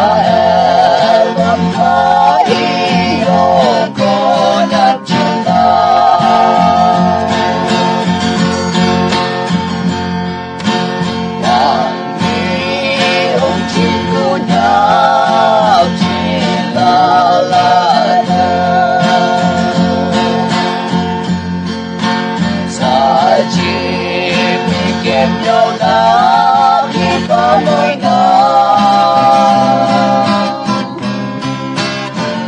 Jaelam Hai Heong Konyak Cinta Yang ni ông Cinta nhau đã khi có nơi nào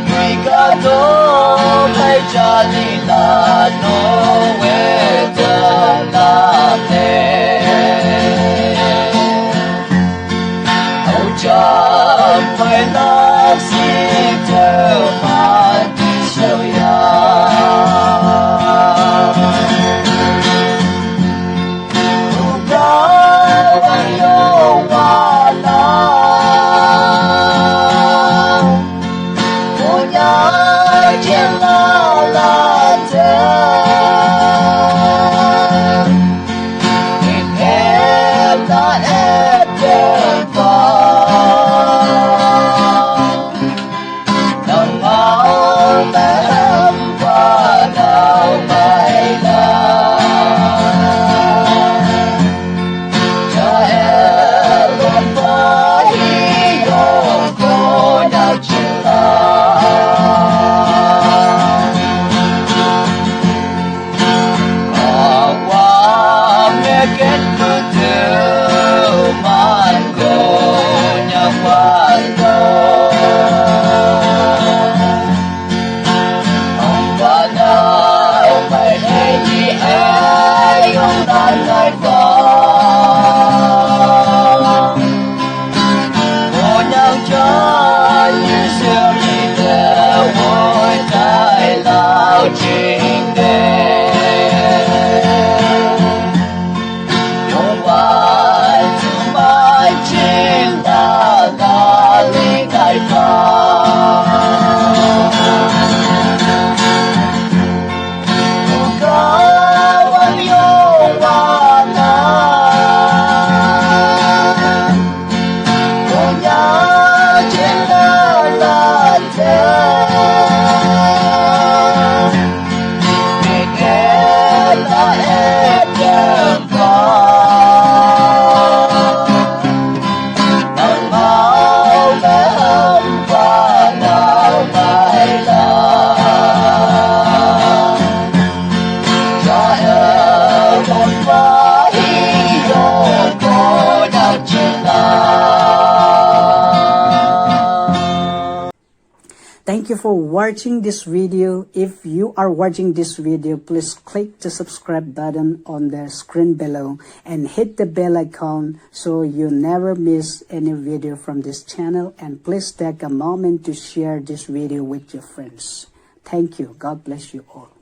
người ca tố hay cha đi là nó về chân là thế âu cha phải là xin theo mà đi sâu ya Thank you for watching this video. If you are watching this video, please click the subscribe button on the screen below and hit the bell icon so you never miss any video from this channel. And please take a moment to share this video with your friends. Thank you. God bless you all.